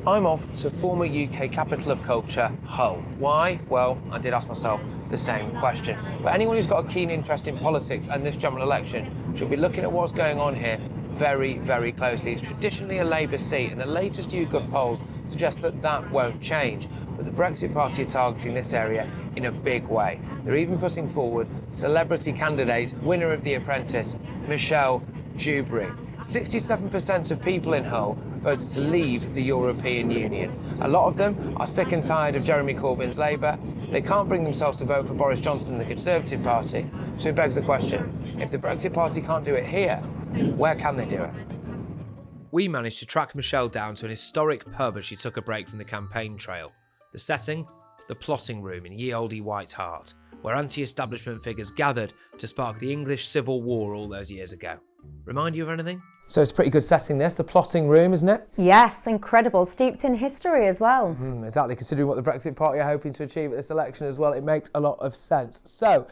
I'm off to former UK capital of culture, Hull. Why? Well, I did ask myself the same question. But anyone who's got a keen interest in politics and this general election should be looking at what's going on here very, very closely. It's traditionally a Labour seat, and the latest YouGov polls suggest that that won't change. But the Brexit Party are targeting this area in a big way. They're even putting forward celebrity candidate, winner of The Apprentice, Michelle Dewberry. 67% of people in Hull voted to leave the European Union. A lot of them are sick and tired of Jeremy Corbyn's Labour. They can't bring themselves to vote for Boris Johnson and the Conservative Party. So it begs the question, if the Brexit Party can't do it here, where can they do it? We managed to track Michelle down to an historic pub as she took a break from the campaign trail. The setting? The plotting room in ye olde White Hart, where anti-establishment figures gathered to spark the English Civil War all those years ago. Remind you of anything? So it's a pretty good setting, this, the plotting room, isn't it? Yes, incredible. Steeped in history as well. Exactly, considering what the Brexit Party are hoping to achieve at this election as well, it makes a lot of sense. So,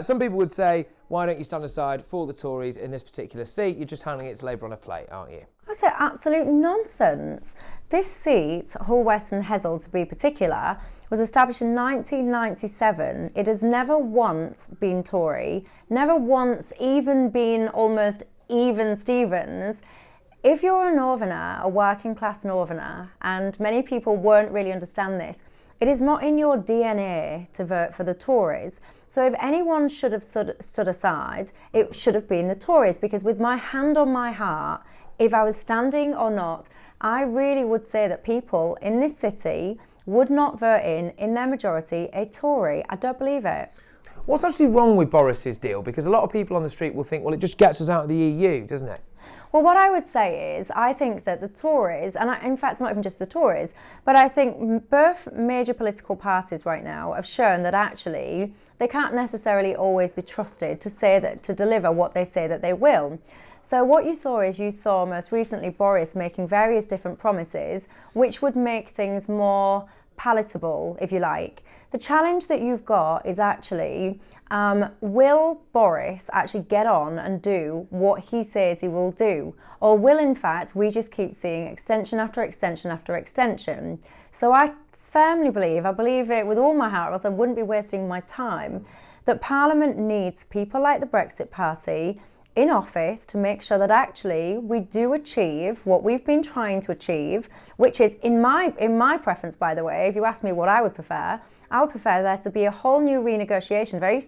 some people would say, why don't you stand aside for the Tories in this particular seat? You're just handing it to Labour on a plate, aren't you? I say absolute nonsense. This seat, Hull West and Hessle to be particular, was established in 1997. It has never once been Tory, never once even been almost even Stevens. If you're a northerner, a working class northerner, and many people won't really understand this, it is not in your DNA to vote for the Tories. So if anyone should have stood aside, it should have been the Tories, because with my hand on my heart, if I was standing or not, I really would say that people in this city would not vote in their majority, a Tory. I don't believe it. What's actually wrong with Boris's deal? Because a lot of people on the street will think, well, it just gets us out of the EU, doesn't it? Well, what I would say is, I think that the Tories, and in fact, it's not even just the Tories, but I think both major political parties right now have shown that actually they can't necessarily always be trusted to say that, to deliver what they say that they will. So what you saw most recently Boris making various different promises, which would make things more palatable, if you like. The challenge that you've got is actually, will Boris actually get on and do what he says he will do? Or will, in fact, we just keep seeing extension after extension after extension? So I firmly believe, I believe it with all my heart, or else I wouldn't be wasting my time, that Parliament needs people like the Brexit Party in office to make sure that actually we do achieve what we've been trying to achieve, which is, in my preference, by the way, if you ask me what I would prefer there to be a whole new renegotiation, very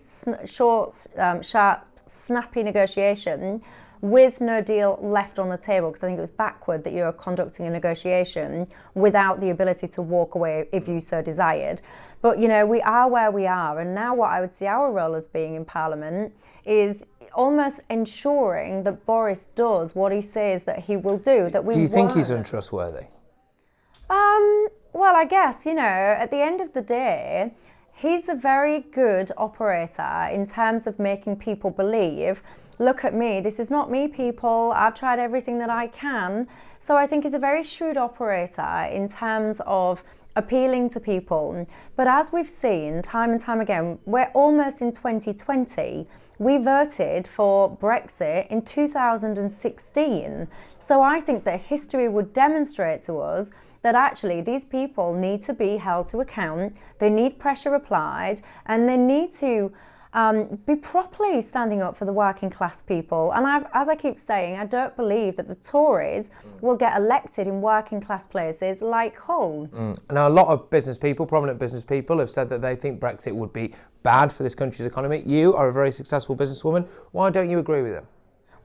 short, sharp, snappy negotiation with no deal left on the table, because I think it was backward that you're conducting a negotiation without the ability to walk away if you so desired. But, you know, we are where we are, and now what I would see our role as being in Parliament is almost ensuring that Boris does what he says that he will do. Do you think he's untrustworthy? Well, I guess, you know, at the end of the day, he's a very good operator in terms of making people believe, look at me, this is not me, people, I've tried everything that I can. So I think he's a very shrewd operator in terms of appealing to people. But as we've seen time and time again, we're almost in 2020. We voted for Brexit in 2016. So I think that history would demonstrate to us that actually these people need to be held to account, they need pressure applied, and they need to be properly standing up for the working class people. And as I keep saying, I don't believe that the Tories will get elected in working class places like Hull. Now, a lot of business people, prominent business people, have said that they think Brexit would be bad for this country's economy. You are a very successful businesswoman. Why don't you agree with them?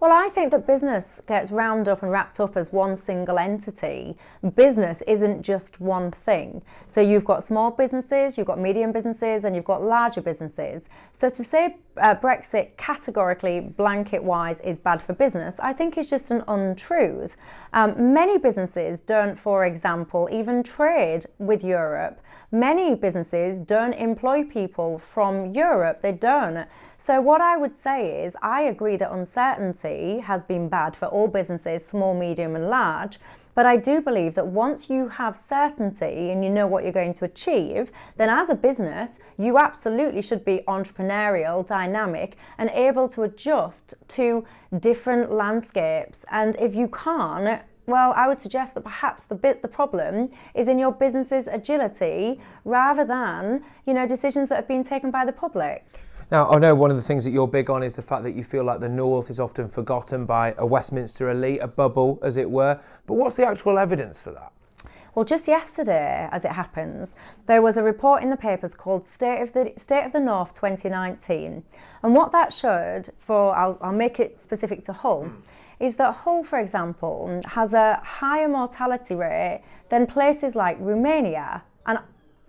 Well, I think that business gets wound up and wrapped up as one single entity. Business isn't just one thing. So you've got small businesses, you've got medium businesses, and you've got larger businesses. So to say Brexit categorically, blanket-wise, is bad for business, I think is just an untruth. Many businesses don't, for example, even trade with Europe. Many businesses don't employ people from Europe. They don't. So what I would say is, I agree that uncertainty has been bad for all businesses, small, medium and large. But I do believe that once you have certainty and you know what you're going to achieve, then as a business, you absolutely should be entrepreneurial, dynamic, and able to adjust to different landscapes. And if you can't, well, I would suggest that perhaps the problem is in your business's agility rather than, decisions that have been taken by the public. Now, I know one of the things that you're big on is the fact that you feel like the North is often forgotten by a Westminster elite, a bubble, as it were. But what's the actual evidence for that? Well, just yesterday, as it happens, there was a report in the papers called State of the North 2019. And what that showed, I'll make it specific to Hull, is that Hull, for example, has a higher mortality rate than places like Romania. And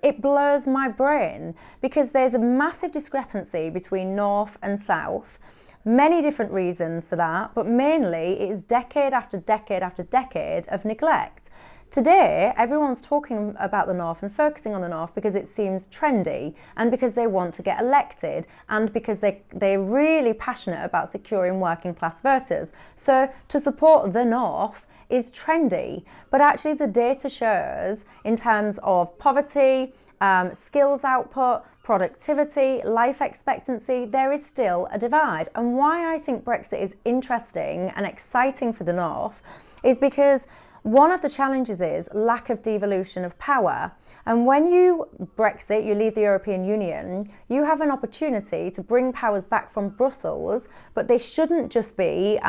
it blows my brain because there's a massive discrepancy between North and South. Many different reasons for that, but mainly it is decade after decade after decade of neglect. Today, everyone's talking about the North and focusing on the North because it seems trendy and because they want to get elected and because they're really passionate about securing working class voters. So to support the North is trendy, but actually the data shows in terms of poverty, skills output, productivity, life expectancy, there is still a divide. And why I think Brexit is interesting and exciting for the North is because one of the challenges is lack of devolution of power. And when you Brexit, you leave the European Union, you have an opportunity to bring powers back from Brussels, but they shouldn't just be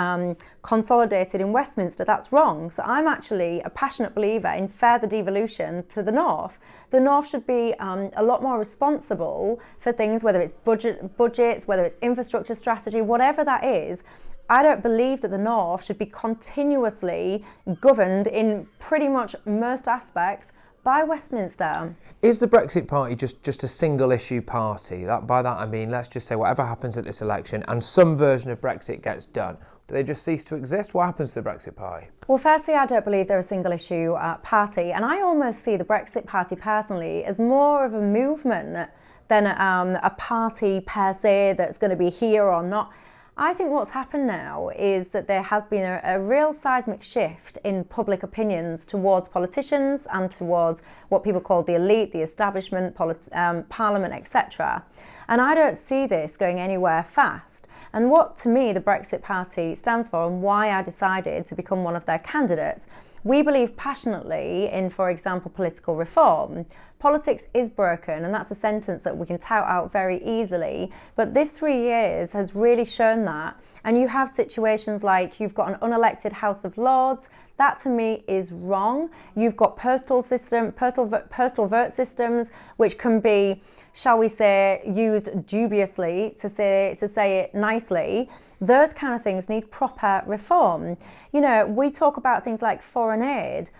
consolidated in Westminster. That's wrong. So I'm actually a passionate believer in further devolution to the North. The North should be a lot more responsible for things, whether it's budgets, whether it's infrastructure strategy, whatever that is. I don't believe that the North should be continuously governed in pretty much most aspects by Westminster. Is the Brexit Party just a single issue party? By that I mean, let's just say whatever happens at this election and some version of Brexit gets done. Do they just cease to exist? What happens to the Brexit Party? Well, firstly, I don't believe they're a single issue party. And I almost see the Brexit Party personally as more of a movement than a party per se that's going to be here or not. I think what's happened now is that there has been a real seismic shift in public opinions towards politicians and towards what people call the elite, the establishment, parliament, etc. And I don't see this going anywhere fast. And what, to me, the Brexit Party stands for and why I decided to become one of their candidates, we believe passionately in, for example, political reform. Politics is broken, and that's a sentence that we can tout out very easily. But this 3 years has really shown that. And you have situations like you've got an unelected House of Lords. That to me is wrong. You've got postal vote systems, which can be, shall we say, used dubiously, to say it nicely. Those kind of things need proper reform. We talk about things like foreign aid.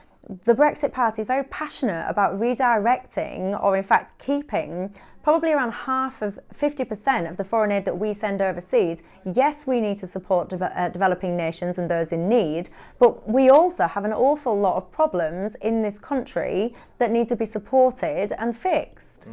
The Brexit Party is very passionate about redirecting, or in fact keeping, probably around 50% of the foreign aid that we send overseas. Yes, we need to support developing nations and those in need, but we also have an awful lot of problems in this country that need to be supported and fixed.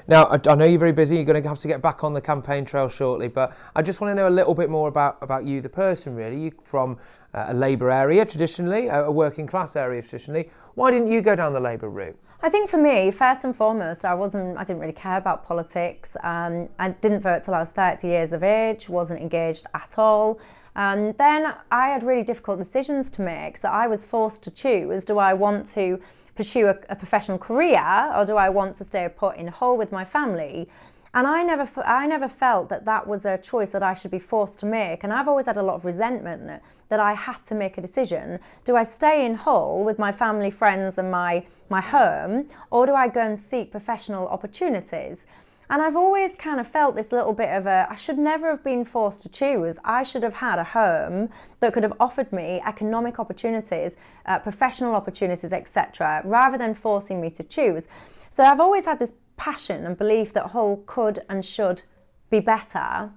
Now, I know you're very busy, you're going to have to get back on the campaign trail shortly, but I just want to know a little bit more about you, the person, really. You're from a Labour area traditionally, a working class area traditionally. Why didn't you go down the Labour route? I think for me, first and foremost, I didn't really care about politics. I didn't vote till I was 30 years of age, wasn't engaged at all. Then I had really difficult decisions to make, so I was forced to choose. Do I want to pursue a professional career, or do I want to stay put in Hull with my family? And I never felt that was a choice that I should be forced to make. And I've always had a lot of resentment that I had to make a decision. Do I stay in Hull with my family, friends and my home, or do I go and seek professional opportunities? And I've always kind of felt this little bit of I should never have been forced to choose. I should have had a home that could have offered me economic opportunities, professional opportunities, etc., rather than forcing me to choose. So I've always had this passion and belief that Hull could and should be better.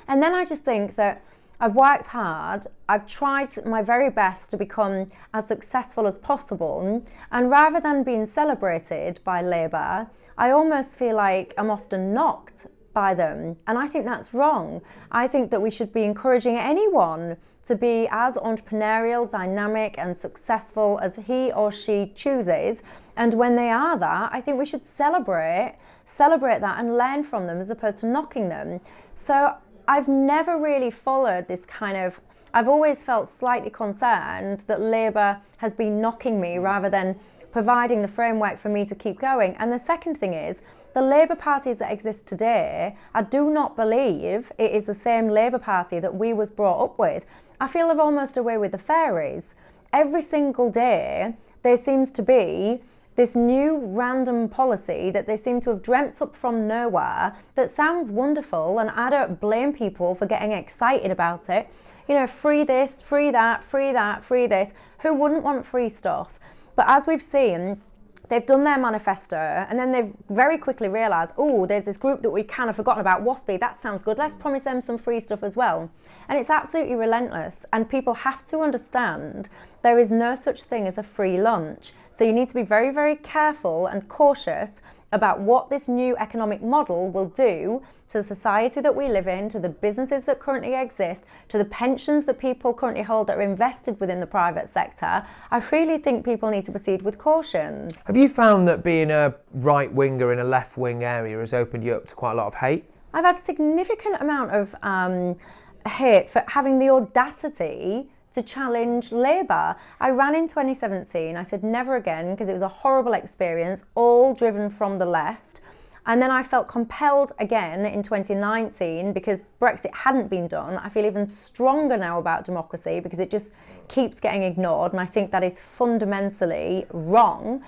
And then I just think that I've worked hard, I've tried my very best to become as successful as possible, and rather than being celebrated by Labour, I almost feel like I'm often knocked by them, and I think that's wrong. I think that we should be encouraging anyone to be as entrepreneurial, dynamic and successful as he or she chooses, and when they are that, I think we should celebrate that and learn from them as opposed to knocking them. So I've never really followed this kind of, I've always felt slightly concerned that Labour has been knocking me rather than providing the framework for me to keep going. And the second thing is, the Labour parties that exist today, I do not believe it is the same Labour Party that we was brought up with. I feel they're almost away with the fairies. Every single day, there seems to be this new random policy that they seem to have dreamt up from nowhere that sounds wonderful, and I don't blame people for getting excited about it. You know, free this, free that, free that, free this. Who wouldn't want free stuff? But as we've seen, they've done their manifesto and then they've very quickly realised, oh, there's this group that we kind of forgotten about, WASPy, that sounds good, let's promise them some free stuff as well. And it's absolutely relentless, and people have to understand there is no such thing as a free lunch. So you need to be very, very careful and cautious about what this new economic model will do to the society that we live in, to the businesses that currently exist, to the pensions that people currently hold that are invested within the private sector. I really think people need to proceed with caution. Have you found that being a right-winger in a left-wing area has opened you up to quite a lot of hate? I've had a significant amount of hate for having the audacity to challenge Labour. I ran in 2017, I said never again, because it was a horrible experience, all driven from the left. And then I felt compelled again in 2019 because Brexit hadn't been done. I feel even stronger now about democracy because it just keeps getting ignored, and I think that is fundamentally wrong.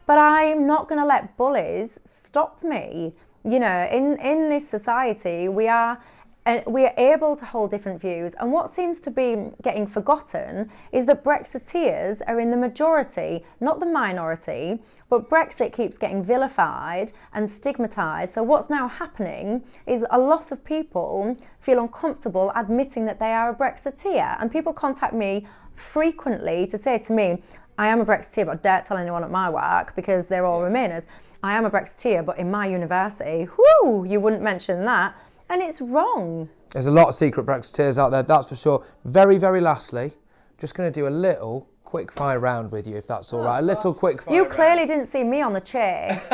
But I'm not going to let bullies stop me. You know, in this society, we are able to hold different views, and what seems to be getting forgotten is that Brexiteers are in the majority, not the minority, but Brexit keeps getting vilified and stigmatised. So what's now happening is a lot of people feel uncomfortable admitting that they are a Brexiteer, and people contact me frequently to say to me, I am a Brexiteer, but I don't tell anyone at my work because they're all Remainers. I am a Brexiteer, but in my university, whoo, you wouldn't mention that. And it's wrong. There's a lot of secret Brexiteers out there, that's for sure. Very, very lastly, just going to do a little quick-fire round with you, if that's all right. A little quick-fire You round. clearly didn't see me on the chase.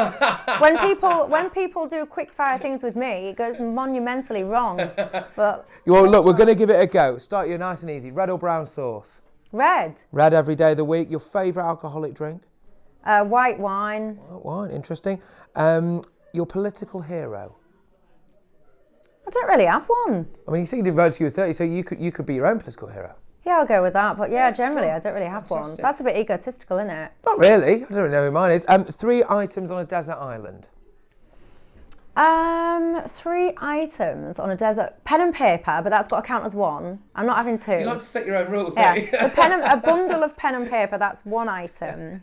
when people do quick-fire things with me, it goes monumentally wrong. But Well, look, we're going to give it a go. Start you nice and easy. Red or brown sauce? red. Red every day of the week. Your favourite alcoholic drink? White wine. White wine, interesting. Your political hero? I don't really have one. I mean, you said you did vote to you were 30, so you could be your own political hero. Yeah, I'll go with that. But yeah, generally, I don't really have one. Fantastic. That's a bit egotistical, isn't it? Not really. I don't really know who mine is. 3 items on a desert island. 3 items on a desert. Pen and paper, but that's got to count as one. I'm not having 2. You like to set your own rules, Yeah, don't you? a bundle of pen and paper, that's 1 item.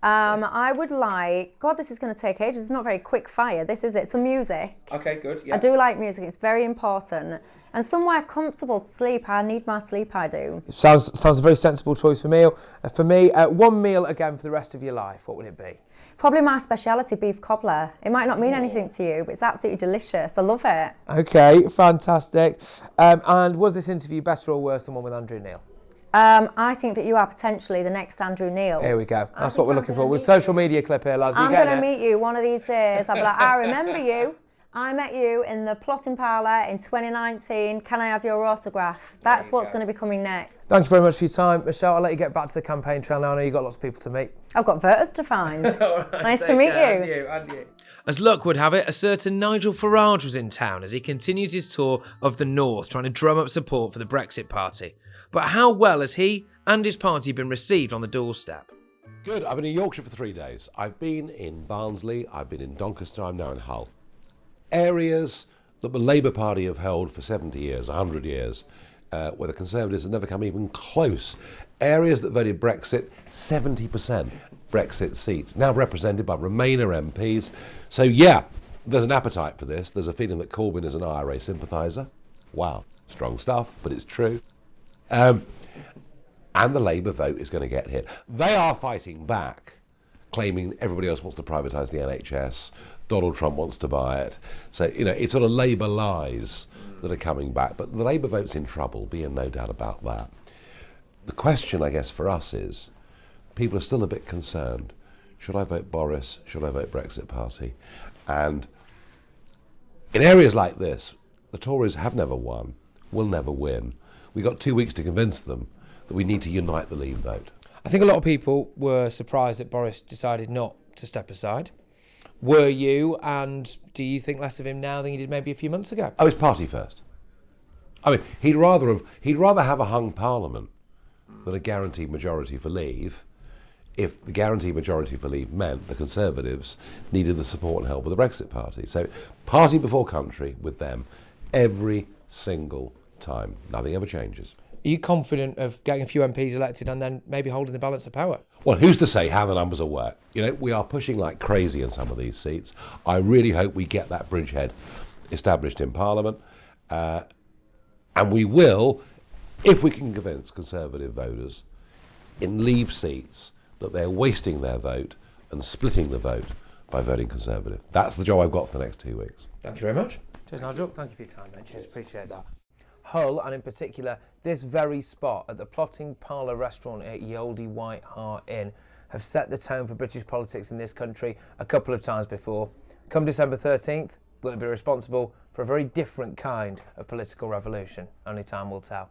I would like, God, this is going to take ages. It's not very quick fire. This is it. Some music. Okay, good. Yeah. I do like music. It's very important. And somewhere comfortable to sleep. I need my sleep, I do. Sounds a very sensible choice for me. One meal again for the rest of your life. What would it be? Probably my speciality, beef cobbler. It might not mean anything to you, but it's absolutely delicious. I love it. Okay, fantastic. And was this interview better or worse than one with Andrew Neil? I think that you are potentially the next Andrew Neil. Here we go. That's what we're looking for. With social media clip here, lads. I'm going to meet you one of these days. I'll be like, I remember you. I met you in the plotting parlour in 2019. Can I have your autograph? That's what's going to be coming next. Thank you very much for your time, Michelle. I'll let you get back to the campaign trail now. I know you've got lots of people to meet. I've got voters to find. All right, nice to meet you. And you. As luck would have it, a certain Nigel Farage was in town as he continues his tour of the North, trying to drum up support for the Brexit Party. But how well has he and his party been received on the doorstep? Good. I've been in Yorkshire for 3 days. I've been in Barnsley, I've been in Doncaster, I'm now in Hull. Areas that the Labour Party have held for 70 years, 100 years, where the Conservatives have never come even close. Areas that voted Brexit, 70% Brexit seats, now represented by Remainer MPs. So yeah, there's an appetite for this. There's a feeling that Corbyn is an IRA sympathiser. Wow, strong stuff, but it's true. And the Labour vote is going to get hit. They are fighting back, claiming everybody else wants to privatise the NHS, Donald Trump wants to buy it. So, you know, it's sort of Labour lies that are coming back. But the Labour vote's in trouble, be in no doubt about that. The question, I guess, for us is, people are still a bit concerned. Should I vote Boris? Should I vote Brexit Party? And in areas like this, the Tories have never won, will never win. We got 2 weeks to convince them that we need to unite the Leave vote. I think a lot of people were surprised that Boris decided not to step aside. Were you, and do you think less of him now than you did maybe a few months ago? Oh, it's party first. I mean, he'd rather have a hung parliament than a guaranteed majority for Leave, if the guaranteed majority for Leave meant the Conservatives needed the support and help of the Brexit Party. So party before country with them every single time. Nothing ever changes. Are you confident of getting a few MPs elected and then maybe holding the balance of power? Well, who's to say how the numbers will work? You know, we are pushing like crazy in some of these seats. I really hope we get that bridgehead established in Parliament. And we will, if we can convince Conservative voters in Leave seats that they're wasting their vote and splitting the vote by voting Conservative. That's the job I've got for the next 2 weeks. Thank you very much. Cheers, Nigel. Thank you for your time, mate. Cheers, appreciate that. Hull, and in particular this very spot at the Plotting Parlour restaurant at Yoldy White Hart Inn, have set the tone for British politics in this country a couple of times before. Come December 13th, will it be responsible for a very different kind of political revolution? Only time will tell.